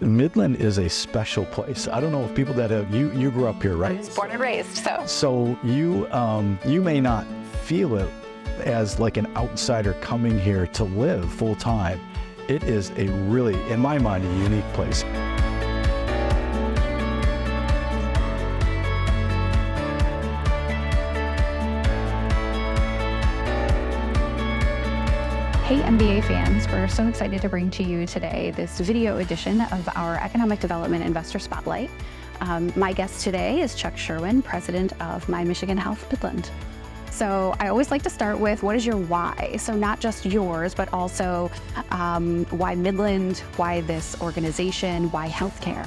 Midland is a special place. I don't know if people that have, you grew up here, right? I was born and raised, so. So you may not feel it as like an outsider coming here to live full time. It is a really, in my mind, a unique place. Hey MBA fans, we're so excited to bring to you today this video edition of our Economic Development Investor Spotlight. My guest today is Chuck Sherwin, president of MyMichigan Health Midland. So I always like to start with, what is your why? So not just yours, but also why Midland, why this organization, why healthcare?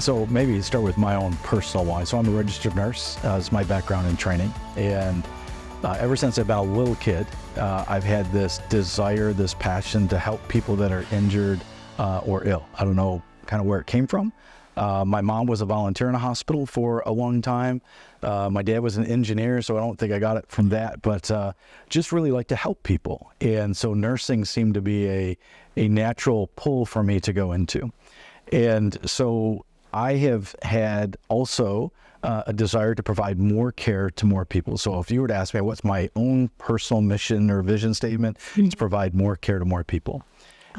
So maybe start with my own personal why. So I'm a registered nurse, is my background and training. And ever since I've been a little kid, I've had this desire, this passion to help people that are injured or ill. I don't know kind of where it came from. My mom was a volunteer in a hospital for a long time. My dad was an engineer, so I don't think I got it from that, but just really like to help people. And so nursing seemed to be a natural pull for me to go into. And so I have had also a desire to provide more care to more people. So if you were to ask me what's my own personal mission or vision statement, it's provide more care to more people.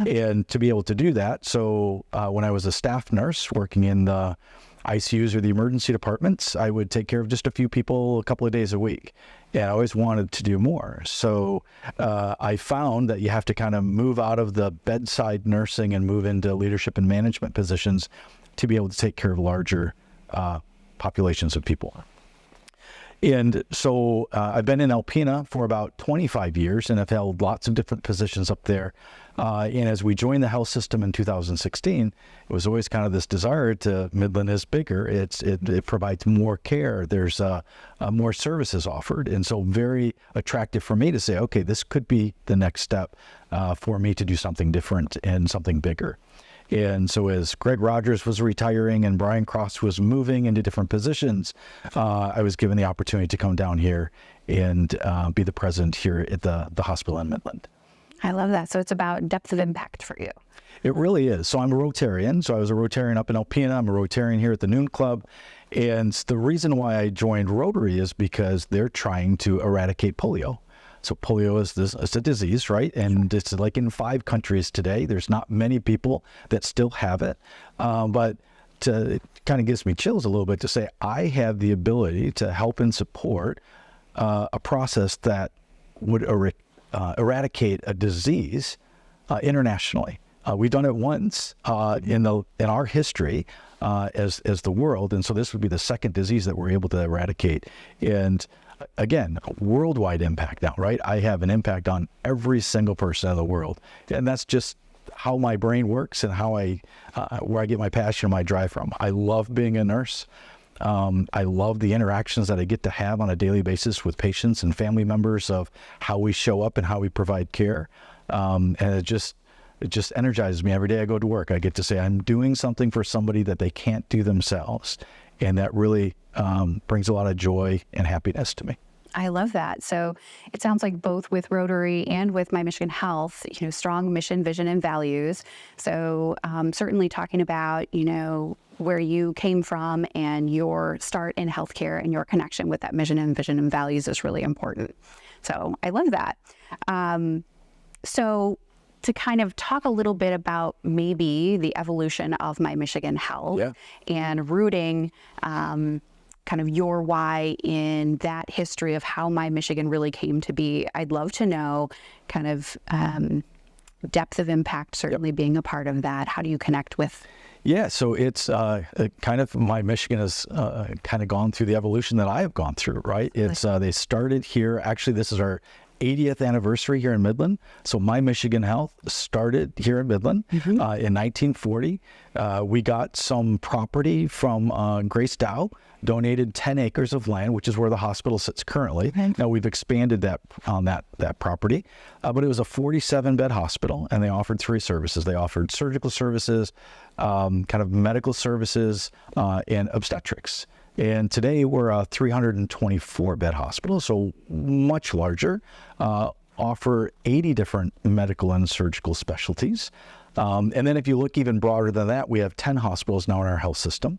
And to be able to do that, so when I was a staff nurse working in the ICUs or the emergency departments, I would take care of just a few people a couple of days a week. And I always wanted to do more. So I found that you have to kind of move out of the bedside nursing and move into leadership and management positions to be able to take care of larger populations of people. And so I've been in Alpena for about 25 years and I've held lots of different positions up there. And as we joined the health system in 2016, it was always kind of this desire to, Midland is bigger, it provides more care, there's more services offered. And so very attractive for me to say, okay, this could be the next step for me to do something different and something bigger. And so as Greg Rogers was retiring and Brian Cross was moving into different positions, I was given the opportunity to come down here and be the president here at the hospital in Midland. I love that. So it's about depth of impact for you. It really is. So I'm a Rotarian. So I was a Rotarian up in Alpena. I'm a Rotarian here at the Noon Club. And the reason why I joined Rotary is because they're trying to eradicate polio. So polio is a disease, right? And it's like in 5 countries today. There's not many people that still have it. But it kind of gives me chills a little bit to say I have the ability to help and support a process that would eradicate a disease internationally. We've done it once in our history as the world, and so this would be the second disease that we're able to eradicate. And again, worldwide impact now, right? I have an impact on every single person in the world, and that's just how my brain works and how where I get my passion and my drive from. I love being a nurse. I love the interactions that I get to have on a daily basis with patients and family members of how we show up and how we provide care. And it just energizes me every day I go to work. I get to say I'm doing something for somebody that they can't do themselves. And that really brings a lot of joy and happiness to me. I love that. So it sounds like both with Rotary and with MyMichigan Health, strong mission, vision, and values. So certainly talking about, where you came from and your start in healthcare and your connection with that mission and vision and values is really important. So I love that. So to kind of talk a little bit about maybe the evolution of MyMichigan Health and rooting kind of your why in that history of how MyMichigan really came to be. I'd love to know kind of depth of impact, certainly being a part of that. How do you connect with? Yeah, so it's kind of MyMichigan has kind of gone through the evolution that I have gone through, right? It's they started here. Actually, this is our 80th anniversary here in Midland. So MyMichigan Health started here in Midland in 1940. We got some property from Grace Dow, donated 10 acres of land, which is where the hospital sits currently. Now we've expanded that on that property, but it was a 47-bed hospital, and they offered 3 services. They offered surgical services, kind of medical services, and obstetrics. And today we're a 324-bed hospital, so much larger, offer 80 different medical and surgical specialties. And then if you look even broader than that, we have 10 hospitals now in our health system,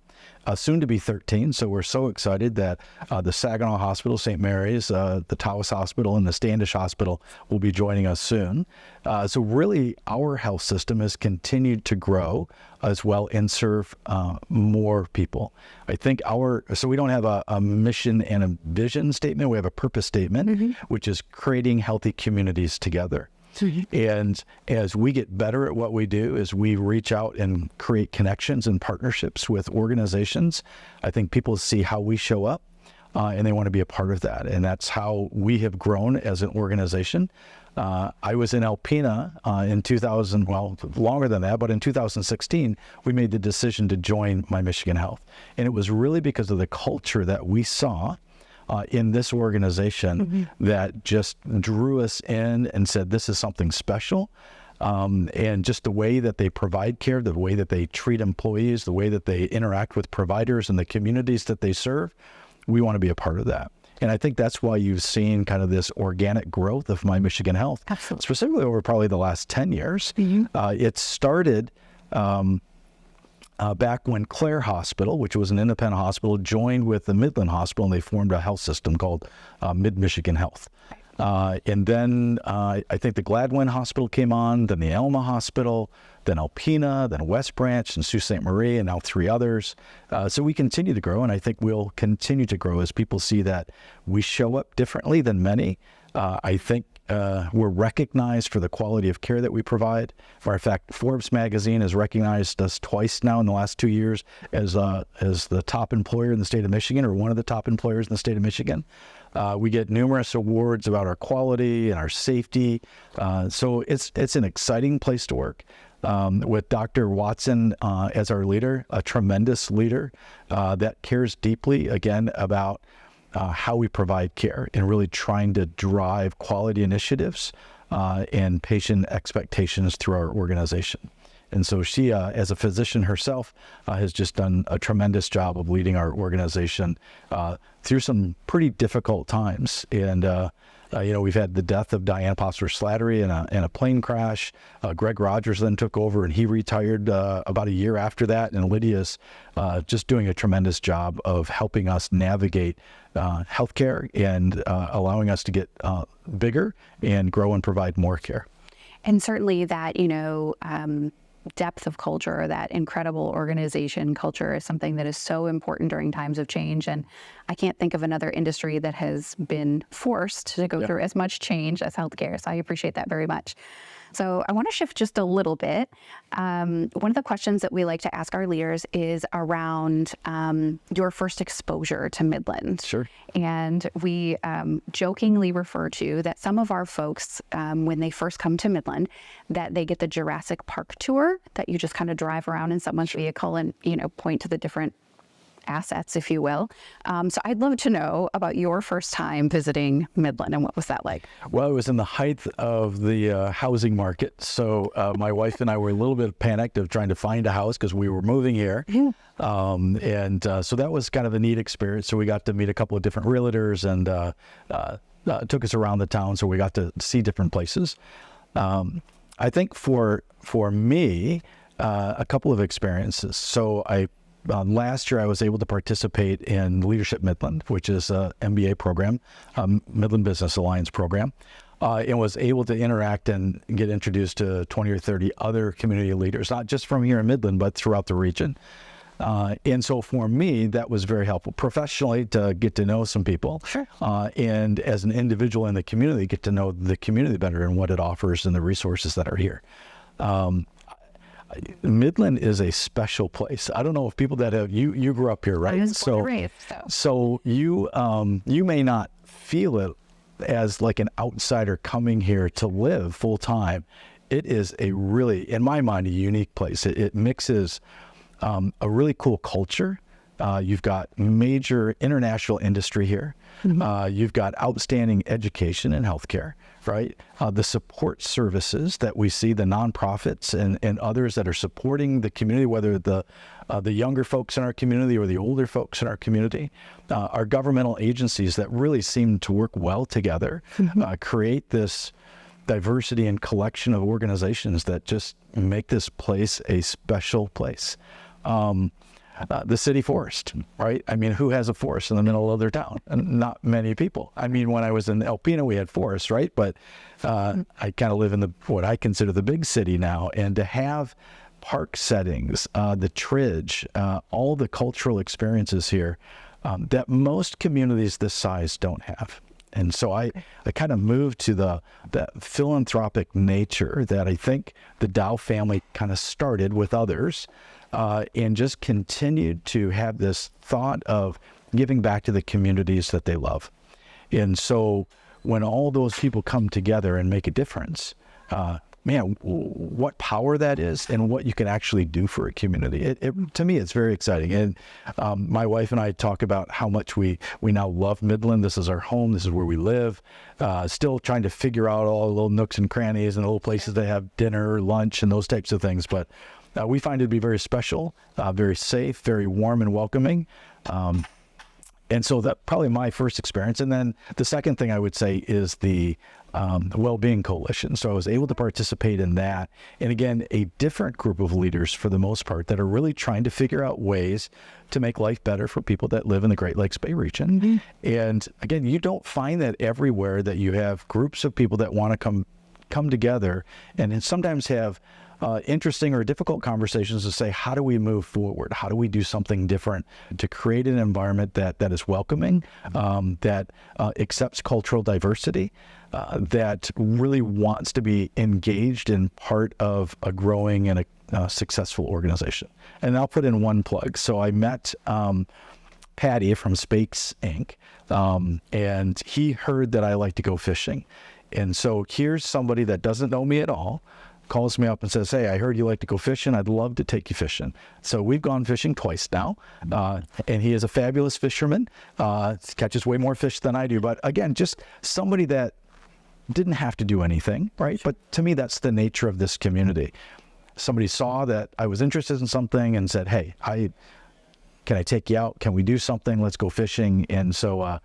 soon to be 13. So we're so excited that the Saginaw Hospital, St. Mary's, the Tawas Hospital, and the Standish Hospital will be joining us soon. So really, our health system has continued to grow as well and serve more people. I think so we don't have a mission and a vision statement. We have a purpose statement, which is creating healthy communities together. And as we get better at what we do, as we reach out and create connections and partnerships with organizations, I think people see how we show up and they want to be a part of that. And that's how we have grown as an organization. I was in Alpena in 2000, well, longer than that, but in 2016, we made the decision to join MyMichigan Health. And it was really because of the culture that we saw in this organization that just drew us in and said, this is something special. And just the way that they provide care, the way that they treat employees, the way that they interact with providers and the communities that they serve, we want to be a part of that. And I think that's why you've seen kind of this organic growth of MyMichigan Health, specifically over probably the last 10 years. It started back when Clare Hospital, which was an independent hospital, joined with the Midland Hospital, and they formed a health system called Mid-Michigan Health. And then I think the Gladwin Hospital came on, then the Alma Hospital, then Alpena, then West Branch, and Sault Ste. Marie, and now 3 others. So we continue to grow, and I think we'll continue to grow as people see that we show up differently than many. I think we're recognized for the quality of care that we provide. Matter of fact, Forbes magazine has recognized us twice now in the last 2 years as the top employer in the state of Michigan, or one of the top employers in the state of Michigan. We get numerous awards about our quality and our safety. So it's an exciting place to work. With Dr. Watson as our leader, a tremendous leader that cares deeply, again, about how we provide care and really trying to drive quality initiatives and patient expectations through our organization. And so she, as a physician herself, has just done a tremendous job of leading our organization through some pretty difficult times. And we've had the death of Diane Posser-Slattery in a plane crash. Greg Rogers then took over, and he retired about a year after that. And Lydia's just doing a tremendous job of helping us navigate healthcare and allowing us to get bigger and grow and provide more care. And certainly that, depth of culture, that incredible organization culture is something that is so important during times of change. And I can't think of another industry that has been forced to go through as much change as healthcare. So I appreciate that very much. So I want to shift just a little bit. One of the questions that we like to ask our leaders is around your first exposure to Midland. Sure. And we jokingly refer to that some of our folks, when they first come to Midland, that they get the Jurassic Park tour, that you just kind of drive around in someone's vehicle and, point to the different assets, if you will. So I'd love to know about your first time visiting Midland, and what was that like? Well, it was in the height of the housing market. So my wife and I were a little bit panicked of trying to find a house because we were moving here. So that was kind of a neat experience. So we got to meet a couple of different realtors, and took us around the town. So we got to see different places. I think for me, a couple of experiences. So last year, I was able to participate in Leadership Midland, which is an MBA program, Midland Business Alliance program, and was able to interact and get introduced to 20 or 30 other community leaders, not just from here in Midland, but throughout the region. And so for me, that was very helpful professionally to get to know some people. Sure. And as an individual in the community, get to know the community better and what it offers and the resources that are here. Midland is a special place. I don't know if people that have, you grew up here, right? I was born and raised, so you may not feel it as like an outsider coming here to live full time. It is a really, in my mind, a unique place. It mixes a really cool culture. You've got major international industry here. You've got outstanding education and healthcare, right? The support services that we see, the nonprofits and others that are supporting the community, whether the younger folks in our community or the older folks in our community, our governmental agencies that really seem to work well together, create this diversity and collection of organizations that just make this place a special place. The city forest, right? I mean, who has a forest in the middle of their town? Not many people. I mean, when I was in Alpena, we had forests, right? But I kind of live in what I consider the big city now. And to have park settings, the Tridge, all the cultural experiences here that most communities this size don't have. And so I kind of moved to that philanthropic nature that I think the Dow family kind of started with others, and just continued to have this thought of giving back to the communities that they love. And so when all those people come together and make a difference, man, what power that is and what you can actually do for a community. To me, it's very exciting. And my wife and I talk about how much we now love Midland. This is our home. This is where we live. Still trying to figure out all the little nooks and crannies and little places to have dinner, lunch, and those types of things. But we find it to be very special, very safe, very warm and welcoming. And so that's probably my first experience. And then the second thing I would say is the Well-Being Coalition. So I was able to participate in that. And again, a different group of leaders for the most part that are really trying to figure out ways to make life better for people that live in the Great Lakes Bay region. Mm-hmm. And again, you don't find that everywhere, that you have groups of people that want to come together and sometimes have interesting or difficult conversations to say, how do we move forward? How do we do something different to create an environment that is welcoming, that accepts cultural diversity, that really wants to be engaged in part of a growing and a successful organization? And I'll put in one plug. So I met Patty from Spakes Inc., and he heard that I like to go fishing. And so here's somebody that doesn't know me at all, calls me up and says, hey, I heard you like to go fishing. I'd love to take you fishing. So we've gone fishing twice now. And he is a fabulous fisherman. Catches way more fish than I do. But again, just somebody that didn't have to do anything, right? But to me, that's the nature of this community. Somebody saw that I was interested in something and said, hey, can I take you out? Can we do something? Let's go fishing. And so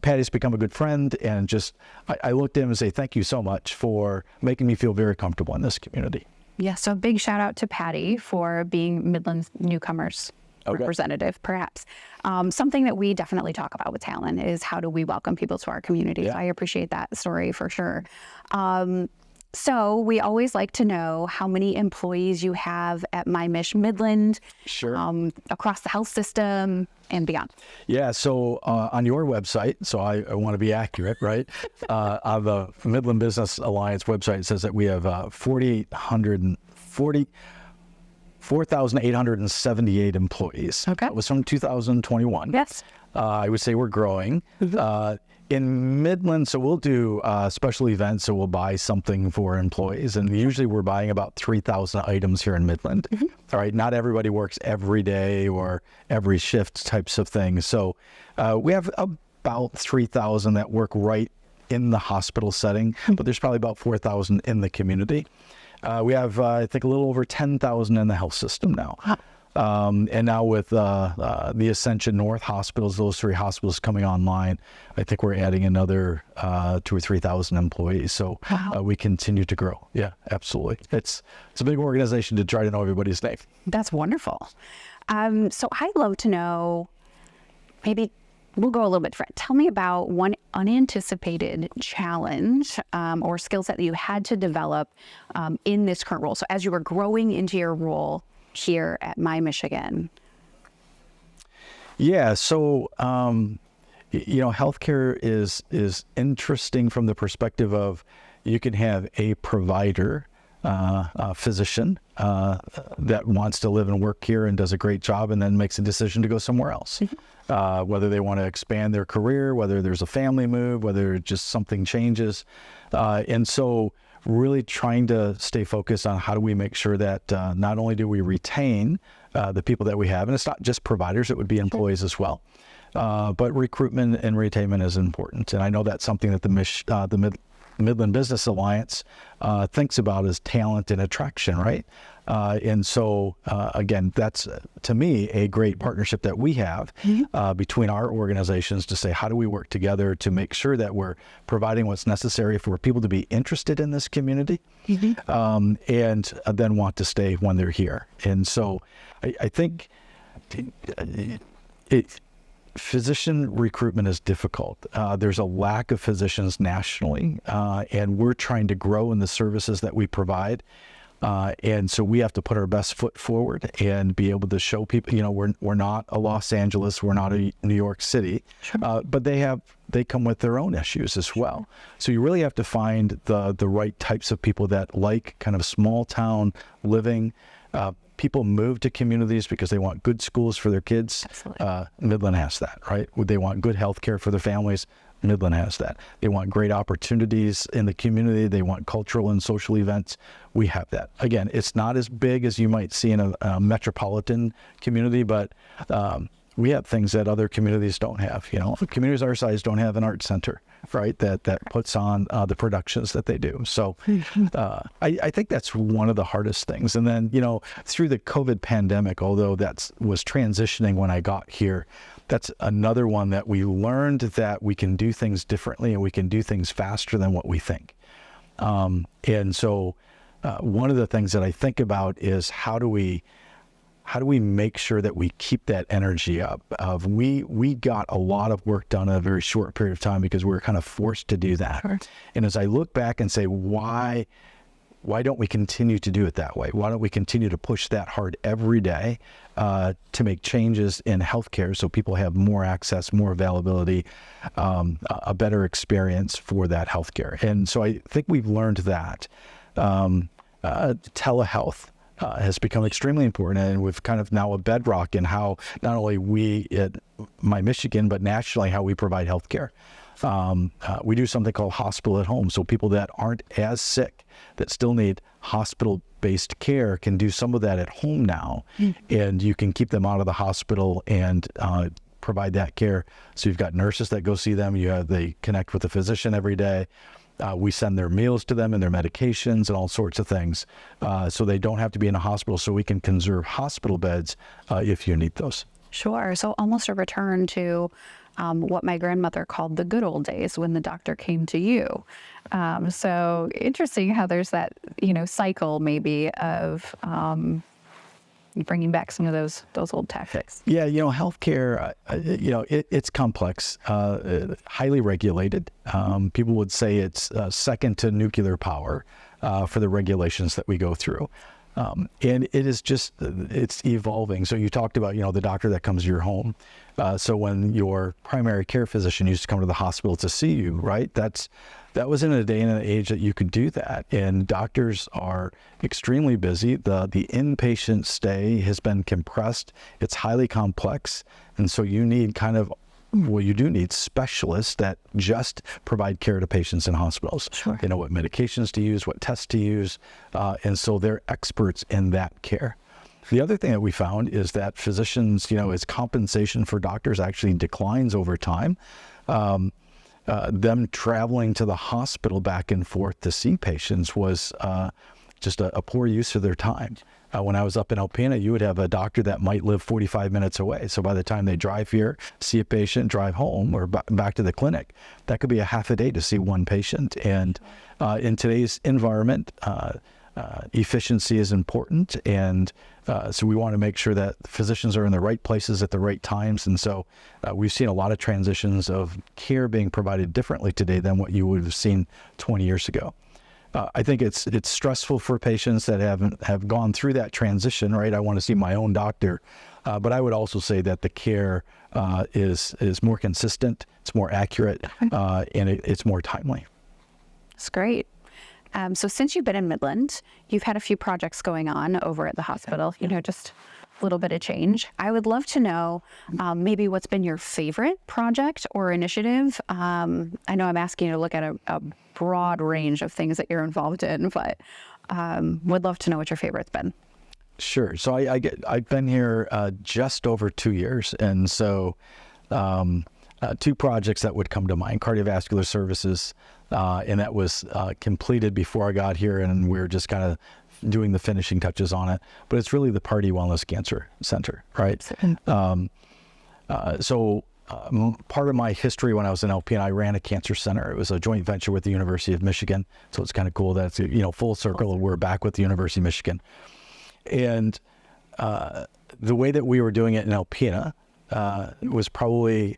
Patty's become a good friend, and just I looked at him and say, thank you so much for making me feel very comfortable in this community. Yeah, so a big shout out to Patty for being Midland's newcomers representative, perhaps. Something that we definitely talk about with Talon is how do we welcome people to our community. Yeah. So I appreciate that story for sure. So we always like to know how many employees you have at MyMichigan Midland, sure, across the health system and beyond. Yeah, so on your website, so I want to be accurate, right? On the Midland Business Alliance website, it says that we have 4,878 employees. Okay. That was from 2021. Yes. I would say we're growing. In Midland, so we'll do special events, so we'll buy something for employees, and usually we're buying about 3,000 items here in Midland. Mm-hmm. All right, not everybody works every day or every shift types of things. So we have about 3,000 that work right in the hospital setting, but there's probably about 4,000 in the community. We have, I think, a little over 10,000 in the health system now. Huh. And now with the Ascension North hospitals, those three hospitals coming online, I think we're adding another 2,000 or 3,000 employees. So wow. We continue to grow. Yeah, absolutely. It's a big organization to try to know everybody's name. That's wonderful. So I'd love to know, maybe we'll go a little bit different. Tell me about one unanticipated challenge or skill set that you had to develop in this current role. So as you were growing into your role here at MyMichigan. Yeah, so healthcare is interesting from the perspective of you can have a provider, a physician that wants to live and work here and does a great job, and then makes a decision to go somewhere else. Mm-hmm. Whether they want to expand their career, whether there's a family move, whether just something changes, and so really trying to stay focused on how do we make sure that not only do we retain the people that we have, and it's not just providers, it would be employees as well, but recruitment and retainment is important. And I know that's something that the Midland Business Alliance thinks about as talent and attraction, right? And so, again, that's, to me, a great partnership that we have between our organizations to say, how do we work together to make sure that we're providing what's necessary for people to be interested in this community and then want to stay when they're here. And so I think physician recruitment is difficult. There's a lack of physicians nationally, and we're trying to grow in the services that we provide. And so we have to put our best foot forward and be able to show people, we're not a Los Angeles, we're not a New York City, but they come with their own issues as well. So you really have to find the right types of people that like kind of small town living. People move to communities because they want good schools for their kids. Midland has that, right? They want good health care for their families. Midland has that. They want great opportunities in the community. They want cultural and social events. We have that. Again, it's not as big as you might see in a metropolitan community, but we have things that other communities don't have. Communities our size don't have an art center, right? That puts on the productions that they do. So I think that's one of the hardest things. And then, through the COVID pandemic, although that was transitioning when I got here, that's another one that we learned that we can do things differently and we can do things faster than what we think. And so one of the things that I think about is how do we make sure that we keep that energy up? We got a lot of work done in a very short period of time because we were kind of forced to do that. Sure. And as I look back and say, why don't we continue to do it that way? Why don't we continue to push that hard every day to make changes in healthcare so people have more access, more availability, a better experience for that healthcare? And so I think we've learned that. Telehealth has become extremely important, and we've kind of now a bedrock in how not only we at MyMichigan, but nationally how we provide healthcare. We do something called hospital at home. So people that aren't as sick, that still need hospital-based care, can do some of that at home now. And you can keep them out of the hospital and provide that care. So you've got nurses that go see them. They connect with the physician every day. We send their meals to them and their medications and all sorts of things. So they don't have to be in a hospital, so we can conserve hospital beds if you need those. Sure. So almost a return to what my grandmother called the good old days when the doctor came to you. So interesting how there's that, cycle maybe of bringing back some of those old tactics. Yeah, healthcare, it's complex, highly regulated. People would say it's second to nuclear power for the regulations that we go through. And it is it's evolving. So you talked about, the doctor that comes to your home. So when your primary care physician used to come to the hospital to see you, right? That was in a day and an age that you could do that. And doctors are extremely busy. The inpatient stay has been compressed. It's highly complex. And so you need you do need specialists that just provide care to patients in hospitals. Sure. They know what medications to use, what tests to use, and so they're experts in that care. The other thing that we found is that physicians, as compensation for doctors actually declines over time. Them traveling to the hospital back and forth to see patients was just a poor use of their time. When I was up in Alpena, you would have a doctor that might live 45 minutes away. So by the time they drive here, see a patient, drive home or back to the clinic, that could be a half a day to see one patient. And in today's environment, efficiency is important. And so we want to make sure that physicians are in the right places at the right times. And so we've seen a lot of transitions of care being provided differently today than what you would have seen 20 years ago. I think it's stressful for patients that have gone through that transition, right? I want to see my own doctor, but I would also say that the care is more consistent, it's more accurate, and it's more timely. That's great. So since you've been in Midland, you've had a few projects going on over at the hospital, just a little bit of change. I would love to know maybe what's been your favorite project or initiative. I know I'm asking you to look at a broad range of things that you're involved in, but would love to know what your favorite's been. Sure. So I've been here just over 2 years. And so two projects that would come to mind: cardiovascular services, and that was completed before I got here, and we're just kind of doing the finishing touches on it, but it's really the Party Wellness Cancer Center, right? Part of my history when I was in LPN, I ran a cancer center. It was a joint venture with the University of Michigan. So it's kind of cool that it's, full circle. We're back with the University of Michigan. And the way that we were doing it in Alpena was probably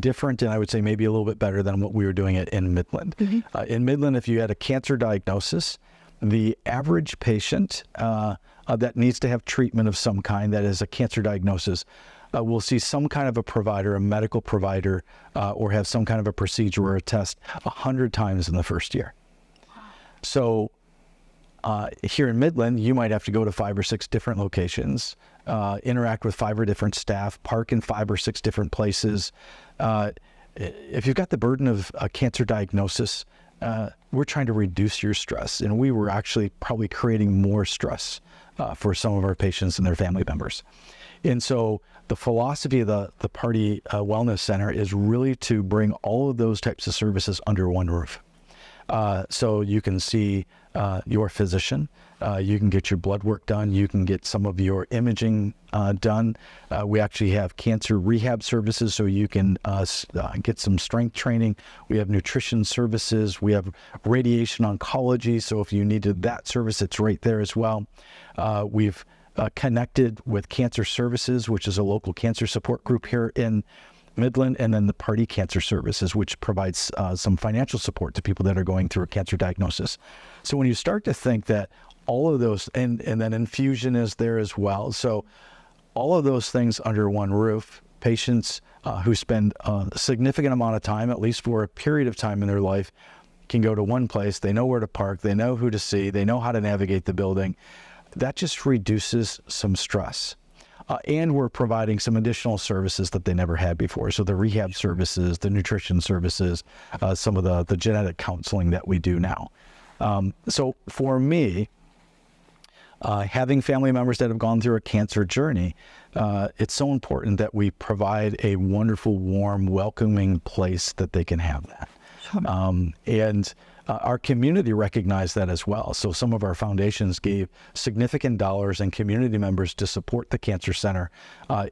different, and I would say maybe a little bit better than what we were doing it in Midland. In Midland, if you had a cancer diagnosis, the average patient that needs to have treatment of some kind, that is a cancer diagnosis, will see some kind of a provider, a medical provider, or have some kind of a procedure or a test 100 times in the first year. So here in Midland, you might have to go to 5 or 6 different locations, interact with 5 or different staff, park in 5 or 6 different places. If you've got the burden of a cancer diagnosis, we're trying to reduce your stress, and we were actually probably creating more stress for some of our patients and their family members. And so the philosophy of the Party Wellness Center is really to bring all of those types of services under one roof. So you can see your physician, you can get your blood work done, you can get some of your imaging done. We actually have cancer rehab services, so you can get some strength training. We have nutrition services. We have radiation oncology, so if you needed that service, it's right there as well. We've connected with Cancer Services, which is a local cancer support group here in Midland, and then the Party Cancer Services, which provides some financial support to people that are going through a cancer diagnosis. So when you start to think that all of those, and then infusion is there as well. So all of those things under one roof, patients who spend a significant amount of time, at least for a period of time in their life, can go to one place. They know where to park. They know who to see. They know how to navigate the building. That just reduces some stress. And we're providing some additional services that they never had before. So the rehab services, the nutrition services, some of the genetic counseling that we do now. So for me, having family members that have gone through a cancer journey, it's so important that we provide a wonderful, warm, welcoming place that they can have that. And our community recognized that as well. So some of our foundations gave significant dollars and community members to support the Cancer Center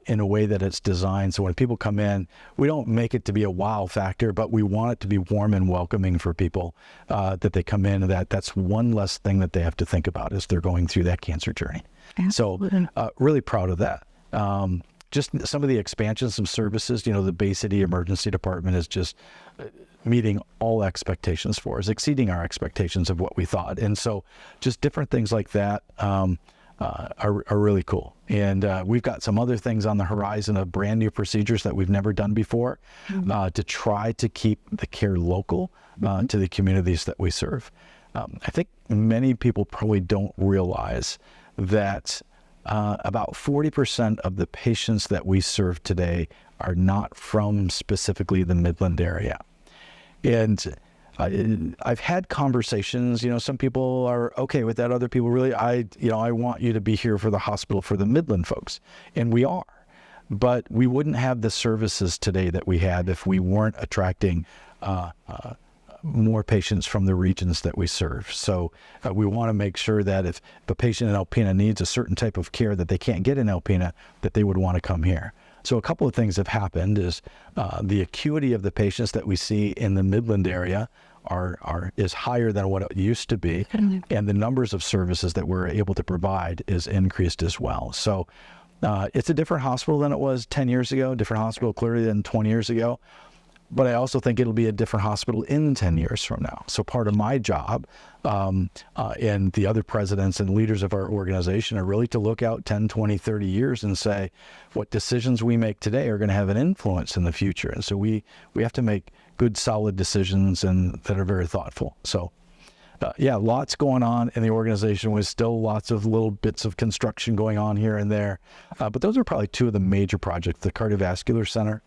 in a way that it's designed. So when people come in, we don't make it to be a wow factor, but we want it to be warm and welcoming for people that they come in. That's one less thing that they have to think about as they're going through that cancer journey. Absolutely. So really proud of that. Just some of the expansions, some services, the Bay City Emergency Department is just meeting all expectations for us, exceeding our expectations of what we thought. And so just different things like that are really cool. And we've got some other things on the horizon of brand new procedures that we've never done before to try to keep the care local to the communities that we serve. I think many people probably don't realize that about 40% of the patients that we serve today are not from specifically the Midland area. And I've had conversations, some people are okay with that. Other people really, I want you to be here for the hospital for the Midland folks. And we are, but we wouldn't have the services today that we have if we weren't attracting more patients from the regions that we serve. So we want to make sure that if a patient in Alpena needs a certain type of care that they can't get in Alpena, that they would want to come here. So a couple of things have happened is the acuity of the patients that we see in the Midland area is higher than what it used to be, and the numbers of services that we're able to provide is increased as well. So it's a different hospital than it was 10 years ago, different hospital clearly than 20 years ago. But I also think it'll be a different hospital in 10 years from now. So part of my job and the other presidents and leaders of our organization are really to look out 10, 20, 30 years and say what decisions we make today are going to have an influence in the future. And so we have to make good, solid decisions and that are very thoughtful. So lots going on in the organization with still lots of little bits of construction going on here and there. But those are probably two of the major projects, the cardiovascular center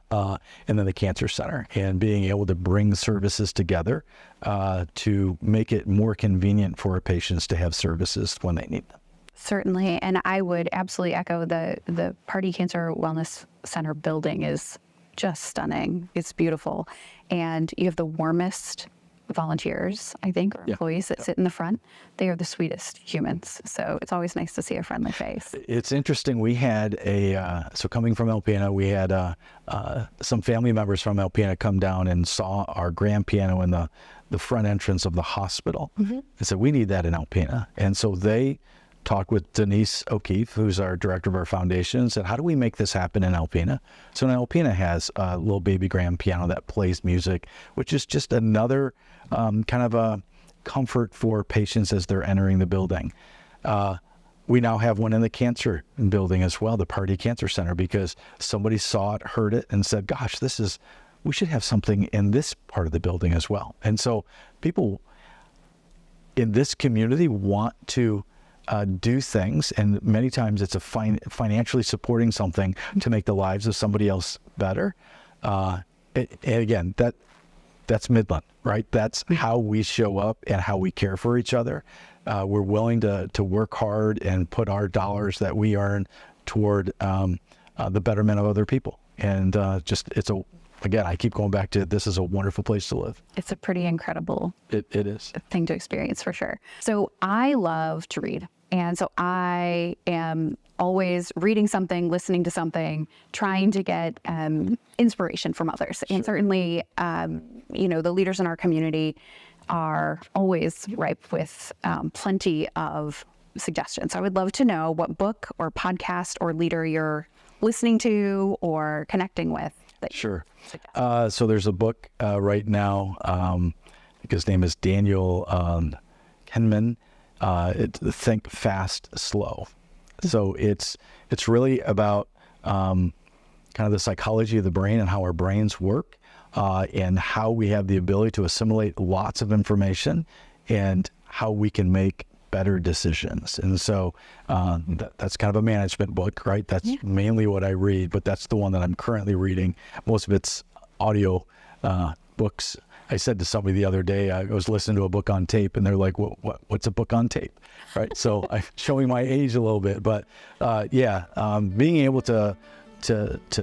and then the Cancer Center, and being able to bring services together to make it more convenient for our patients to have services when they need them. Certainly, and I would absolutely echo the Party Cancer Wellness Center building is just stunning. It's beautiful, and you have the warmest volunteers, I think, or employees that sit in the front. They are the sweetest humans. So it's always nice to see a friendly face. It's interesting. We had so coming from Alpena, we had some family members from Alpena come down and saw our grand piano in the front entrance of the hospital. And said, we need that in Alpena. And so they talked with Denise O'Keefe, who's our director of our foundation, and said, how do we make this happen in Alpena? So now Alpena has a little baby grand piano that plays music, which is just another kind of a comfort for patients as they're entering the building. We now have one in the cancer building as well, the Party Cancer Center, because somebody saw it, heard it, and said, gosh, we should have something in this part of the building as well. And so people in this community want to do things, and many times it's a financially supporting something to make the lives of somebody else better. And again, that's Midland, right? That's how we show up and how we care for each other. We're willing to work hard and put our dollars that we earn toward the betterment of other people. And again, I keep going back to, this is a wonderful place to live. It's a pretty incredible it is thing to experience, for sure. So I love to read. And so I am always reading something, listening to something, trying to get inspiration from others. And certainly, the leaders in our community are always ripe with plenty of suggestions. So I would love to know what book or podcast or leader you're listening to or connecting with. Sure. So there's a book right now. I think his name is Daniel Kahneman. Think Fast, Slow. So it's really about kind of the psychology of the brain and how our brains work, and how we have the ability to assimilate lots of information and how we can make better decisions. And so that's kind of a management book, right? That's mainly what I read, but that's the one that I'm currently reading. Most of it's audio books. I said to somebody the other day, I was listening to a book on tape, and they're like, what's a book on tape? Right? So I'm showing my age a little bit, but being able to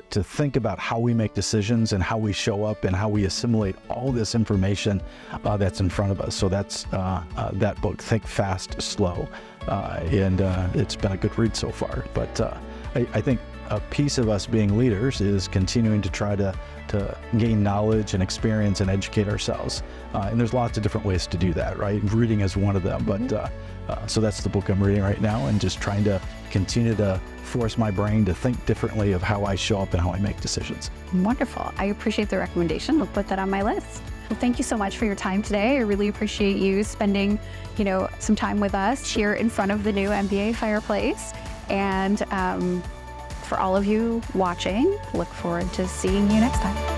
think about how we make decisions and how we show up and how we assimilate all this information that's in front of us. So that's that book, Think Fast, Slow. And it's been a good read so far. But I think a piece of us being leaders is continuing to try to gain knowledge and experience and educate ourselves. And there's lots of different ways to do that, right? Reading is one of them. But so that's the book I'm reading right now, and just trying to continue to force my brain to think differently of how I show up and how I make decisions. Wonderful. I appreciate the recommendation. We'll put that on my list. Well, thank you so much for your time today. I really appreciate you spending, some time with us here in front of the new MBA fireplace. And for all of you watching, look forward to seeing you next time.